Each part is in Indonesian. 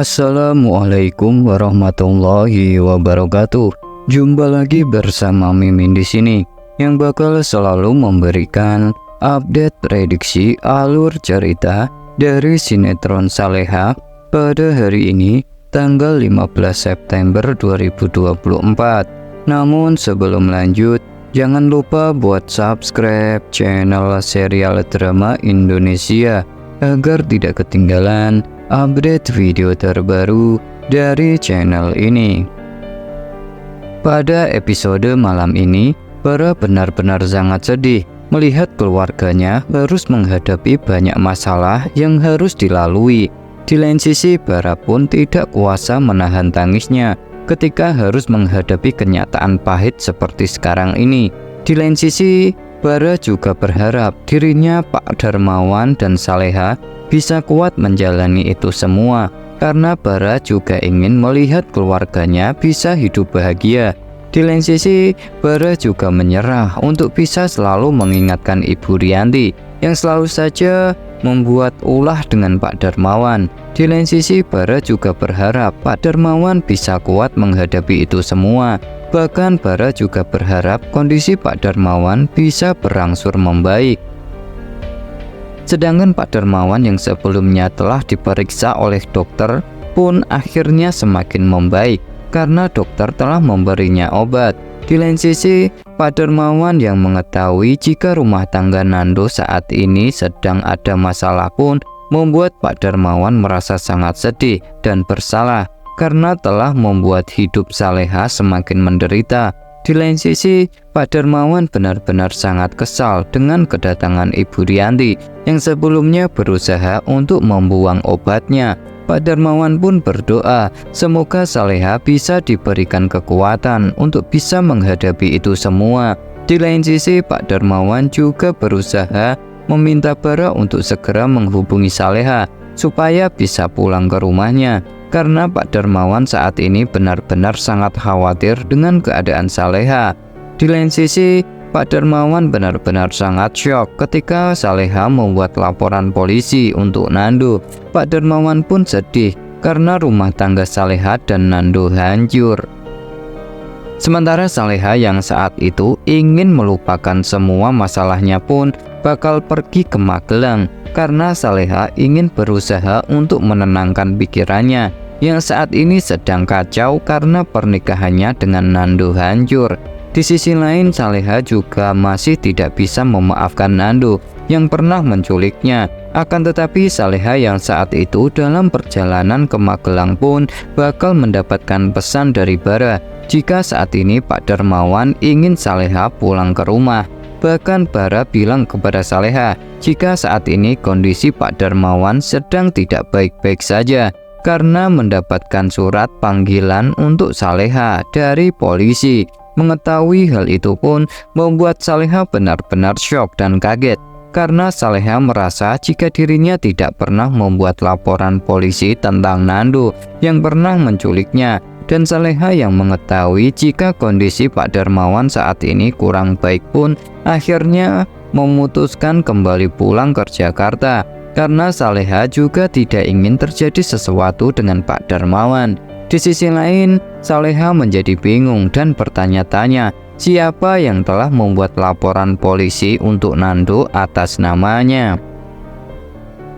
Assalamualaikum warahmatullahi wabarakatuh. Jumpa lagi bersama Mimin di sini yang bakal selalu memberikan update prediksi alur cerita dari sinetron Saleha pada hari ini tanggal 15 September 2024. Namun sebelum lanjut, jangan lupa buat subscribe channel serial drama Indonesia agar tidak ketinggalan update video terbaru dari channel ini. Pada episode malam ini, Bara benar-benar sangat sedih melihat keluarganya harus menghadapi banyak masalah yang harus dilalui. Di lain sisi, Bara pun tidak kuasa menahan tangisnya ketika harus menghadapi kenyataan pahit seperti sekarang ini. Di lain sisi, Bara juga berharap dirinya, Pak Darmawan dan Saleha bisa kuat menjalani itu semua, karena Bara juga ingin melihat keluarganya bisa hidup bahagia. Di lain sisi, Bara juga menyerah untuk bisa selalu mengingatkan Ibu Rianti yang selalu saja membuat ulah dengan Pak Darmawan. Di lain sisi, Bara juga berharap Pak Darmawan bisa kuat menghadapi itu semua. Bahkan Bara juga berharap kondisi Pak Darmawan bisa berangsur membaik. Sedangkan Pak Darmawan yang sebelumnya telah diperiksa oleh dokter pun akhirnya semakin membaik karena dokter telah memberinya obat. Di lain sisi, Pak Darmawan yang mengetahui jika rumah tangga Nando saat ini sedang ada masalah pun membuat Pak Darmawan merasa sangat sedih dan bersalah karena telah membuat hidup Saleha semakin menderita. Di lain sisi, Pak Darmawan benar-benar sangat kesal dengan kedatangan Ibu Rianti yang sebelumnya berusaha untuk membuang obatnya. Pak Darmawan pun berdoa semoga Saleha bisa diberikan kekuatan untuk bisa menghadapi itu semua. Di lain sisi, Pak Darmawan juga berusaha meminta Bara untuk segera menghubungi Saleha supaya bisa pulang ke rumahnya. Karena Pak Darmawan saat ini benar-benar sangat khawatir dengan keadaan Saleha. Di lain sisi, Pak Darmawan benar-benar sangat syok ketika Saleha membuat laporan polisi untuk Nando. Pak Darmawan pun sedih karena rumah tangga Saleha dan Nando hancur. Sementara Saleha yang saat itu ingin melupakan semua masalahnya pun bakal pergi ke Magelang karena Saleha ingin berusaha untuk menenangkan pikirannya yang saat ini sedang kacau karena pernikahannya dengan Nando hancur. Di sisi lain, Saleha juga masih tidak bisa memaafkan Nando yang pernah menculiknya. Akan tetapi Saleha yang saat itu dalam perjalanan ke Magelang pun bakal mendapatkan pesan dari Bara jika saat ini Pak Darmawan ingin Saleha pulang ke rumah. Bahkan Bara bilang kepada Saleha jika saat ini kondisi Pak Darmawan sedang tidak baik-baik saja karena mendapatkan surat panggilan untuk Saleha dari polisi. Mengetahui hal itu pun membuat Saleha benar-benar syok dan kaget karena Saleha merasa jika dirinya tidak pernah membuat laporan polisi tentang Nando yang pernah menculiknya. Dan Saleha yang mengetahui jika kondisi Pak Darmawan saat ini kurang baik pun akhirnya memutuskan kembali pulang ke Jakarta karena Saleha juga tidak ingin terjadi sesuatu dengan Pak Darmawan. Di sisi lain, Saleha menjadi bingung dan bertanya-tanya siapa yang telah membuat laporan polisi untuk Nando atas namanya.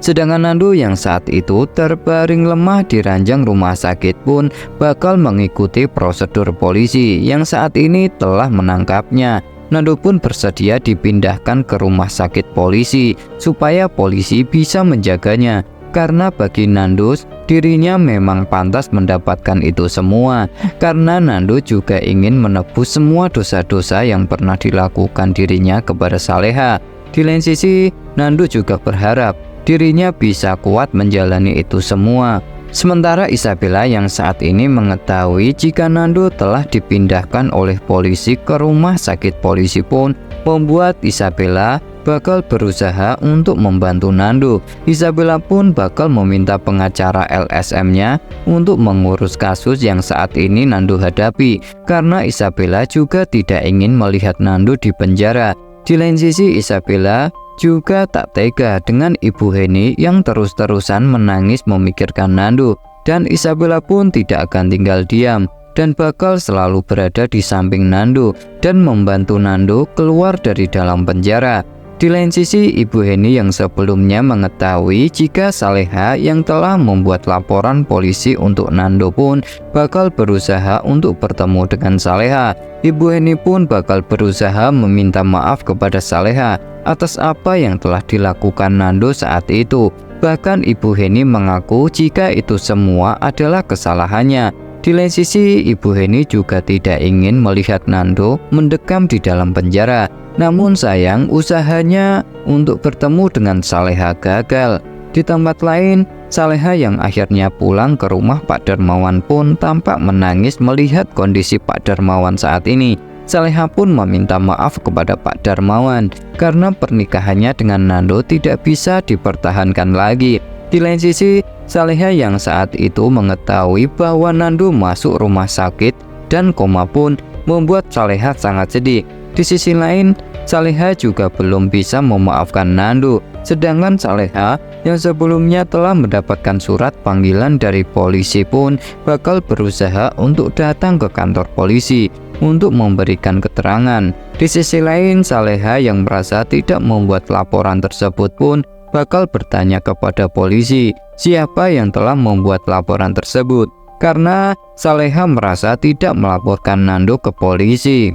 Sedangkan Nando yang saat itu terbaring lemah di ranjang rumah sakit pun bakal mengikuti prosedur polisi yang saat ini telah menangkapnya. Nando pun bersedia dipindahkan ke rumah sakit polisi supaya polisi bisa menjaganya. Karena bagi Nando, dirinya memang pantas mendapatkan itu semua. Karena Nando juga ingin menebus semua dosa-dosa yang pernah dilakukan dirinya kepada Saleha. Di lain sisi, Nando juga berharap dirinya bisa kuat menjalani itu semua. Sementara Isabella yang saat ini mengetahui jika Nando telah dipindahkan oleh polisi ke rumah sakit polisi pun membuat Isabella bakal berusaha untuk membantu Nando. Isabella pun bakal meminta pengacara LSM-nya untuk mengurus kasus yang saat ini Nando hadapi karena Isabella juga tidak ingin melihat Nando di penjara. Di lain sisi, Isabella juga tak tega dengan Ibu Heni yang terus-terusan menangis memikirkan Nando. dan Isabella pun tidak akan tinggal diam dan bakal selalu berada di samping Nando dan membantu Nando keluar dari dalam penjara. Di lain sisi, Ibu Heni yang sebelumnya mengetahui jika Saleha yang telah membuat laporan polisi untuk Nando pun bakal berusaha untuk bertemu dengan Saleha. Ibu Heni pun bakal berusaha meminta maaf kepada Saleha atas apa yang telah dilakukan Nando saat itu. Bahkan Ibu Heni mengaku jika itu semua adalah kesalahannya. Di lain sisi, Ibu Heni juga tidak ingin melihat Nando mendekam di dalam penjara. Namun sayang, usahanya untuk bertemu dengan Saleha gagal. Di tempat lain, Saleha yang akhirnya pulang ke rumah Pak Darmawan pun tampak menangis melihat kondisi Pak Darmawan saat ini. Saleha pun meminta maaf kepada Pak Darmawan karena pernikahannya dengan Nando tidak bisa dipertahankan lagi. Di lain sisi, Saleha yang saat itu mengetahui bahwa Nando masuk rumah sakit dan koma pun membuat Saleha sangat sedih. Di sisi lain, Saleha juga belum bisa memaafkan Nando. Sedangkan Saleha yang sebelumnya telah mendapatkan surat panggilan dari polisi pun bakal berusaha untuk datang ke kantor polisi untuk memberikan keterangan. Di sisi lain, Saleha yang merasa tidak membuat laporan tersebut pun bakal bertanya kepada polisi siapa yang telah membuat laporan tersebut, karena Saleha merasa tidak melaporkan Nando ke polisi.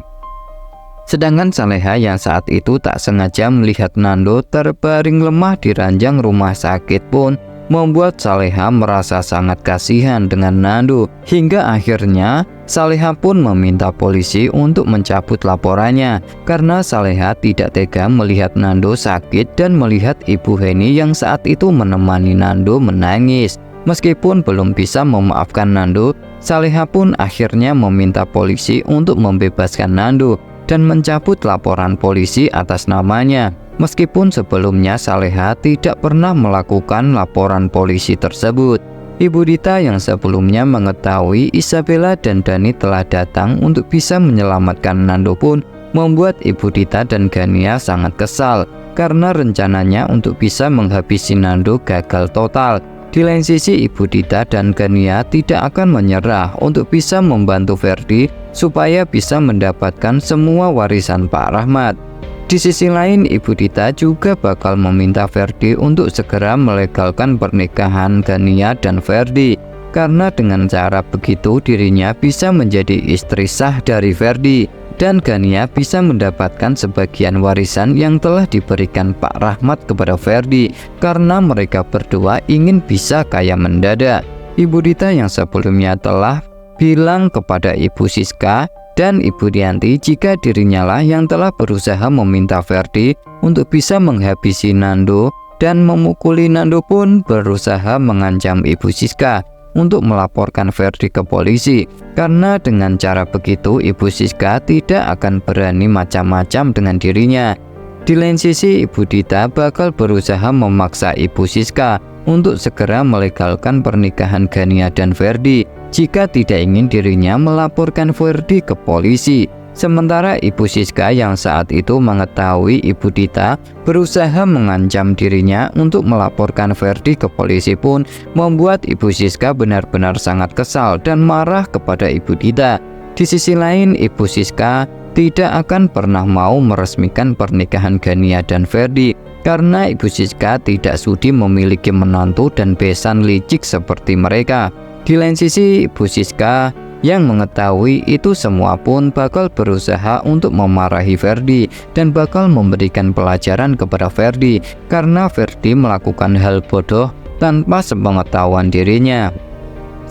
Sedangkan Saleha yang saat itu tak sengaja melihat Nando terbaring lemah di ranjang rumah sakit pun membuat Saleha merasa sangat kasihan dengan Nando. Hingga akhirnya Saleha pun meminta polisi untuk mencabut laporannya karena Saleha tidak tega melihat Nando sakit dan melihat Ibu Heni yang saat itu menemani Nando menangis. Meskipun belum bisa memaafkan Nando, Saleha pun akhirnya meminta polisi untuk membebaskan Nando dan mencabut laporan polisi atas namanya. Meskipun sebelumnya Saleha tidak pernah melakukan laporan polisi tersebut. Ibu Dita yang sebelumnya mengetahui Isabella dan Dani telah datang untuk bisa menyelamatkan Nando pun membuat Ibu Dita dan Gania sangat kesal karena rencananya untuk bisa menghabisi Nando gagal total. Di lain sisi, Ibu Dita dan Gania tidak akan menyerah untuk bisa membantu Ferdi supaya bisa mendapatkan semua warisan Pak Rahmat. Di sisi lain, Ibu Dita juga bakal meminta Ferdi untuk segera melegalkan pernikahan Gania dan Ferdi, karena dengan cara begitu dirinya bisa menjadi istri sah dari Ferdi dan Gania bisa mendapatkan sebagian warisan yang telah diberikan Pak Rahmat kepada Ferdi karena mereka berdua ingin bisa kaya mendadak. Ibu Dita yang sebelumnya telah bilang kepada Ibu Siska dan Ibu Dianti jika dirinya lah yang telah berusaha meminta Ferdi untuk bisa menghabisi Nando, dan memukuli Nando pun berusaha mengancam Ibu Siska untuk melaporkan Ferdi ke polisi, karena dengan cara begitu Ibu Siska tidak akan berani macam-macam dengan dirinya. Di lain sisi, Ibu Dita bakal berusaha memaksa Ibu Siska untuk segera melegalkan pernikahan Gania dan Ferdi jika tidak ingin dirinya melaporkan Ferdi ke polisi. Sementara Ibu Siska yang saat itu mengetahui Ibu Dita berusaha mengancam dirinya untuk melaporkan Ferdi ke polisi pun membuat Ibu Siska benar-benar sangat kesal dan marah kepada Ibu Dita. Di sisi lain, Ibu Siska tidak akan pernah mau meresmikan pernikahan Gania dan Ferdi karena Ibu Siska tidak sudi memiliki menantu dan besan licik seperti mereka. Di lain sisi, Ibu Siska yang mengetahui itu semua pun bakal berusaha untuk memarahi Ferdi dan bakal memberikan pelajaran kepada Ferdi karena Ferdi melakukan hal bodoh tanpa sepengetahuan dirinya.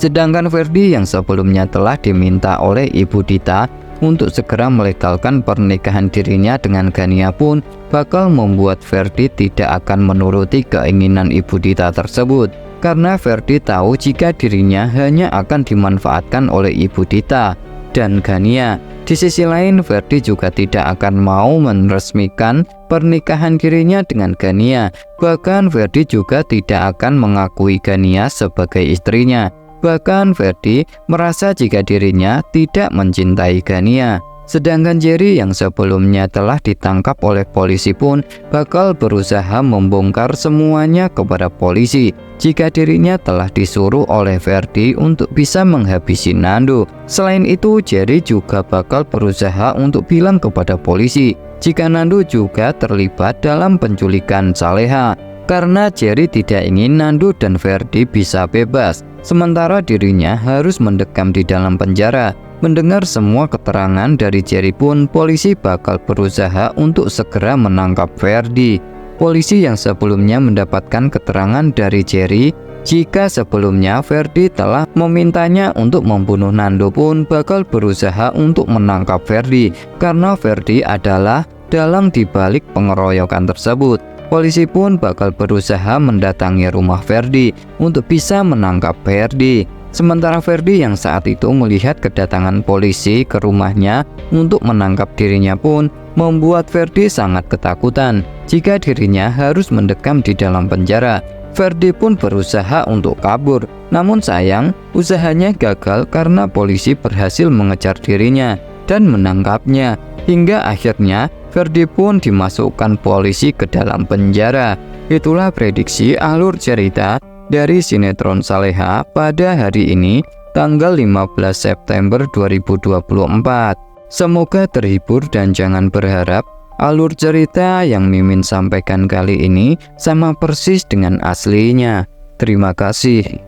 Sedangkan Ferdi yang sebelumnya telah diminta oleh Ibu Dita untuk segera melegalkan pernikahan dirinya dengan Gania pun bakal membuat Ferdi tidak akan menuruti keinginan Ibu Dita tersebut, karena Ferdi tahu jika dirinya hanya akan dimanfaatkan oleh Ibu Dita dan Gania. Di sisi lain, Ferdi juga tidak akan mau meresmikan pernikahan dirinya dengan Gania. Bahkan Ferdi juga tidak akan mengakui Gania sebagai istrinya. Bahkan Ferdi merasa jika dirinya tidak mencintai Gania. Sedangkan Jerry yang sebelumnya telah ditangkap oleh polisi pun bakal berusaha membongkar semuanya kepada polisi jika dirinya telah disuruh oleh Ferdi untuk bisa menghabisi Nando. Selain itu, Jerry juga bakal berusaha untuk bilang kepada polisi jika Nando juga terlibat dalam penculikan Saleha, karena Jerry tidak ingin Nando dan Ferdi bisa bebas, sementara dirinya harus mendekam di dalam penjara. Mendengar semua keterangan dari Jerry pun, polisi bakal berusaha untuk segera menangkap Ferdi. Polisi yang sebelumnya mendapatkan keterangan dari Jerry jika sebelumnya Ferdi telah memintanya untuk membunuh Nando pun bakal berusaha untuk menangkap Ferdi, karena Ferdi adalah dalang dibalik pengeroyokan tersebut. Polisi pun bakal berusaha mendatangi rumah Ferdi untuk bisa menangkap Ferdi. Sementara Ferdi yang saat itu melihat kedatangan polisi ke rumahnya untuk menangkap dirinya pun membuat Ferdi sangat ketakutan jika dirinya harus mendekam di dalam penjara. Ferdi pun berusaha untuk kabur, namun sayang usahanya gagal karena polisi berhasil mengejar dirinya dan menangkapnya. Hingga akhirnya Ferdi pun dimasukkan polisi ke dalam penjara. Itulah prediksi alur cerita dari sinetron Saleha pada hari ini, tanggal 15 September 2024. Semoga terhibur dan jangan berharap alur cerita yang Mimin sampaikan kali ini sama persis dengan aslinya. Terima kasih.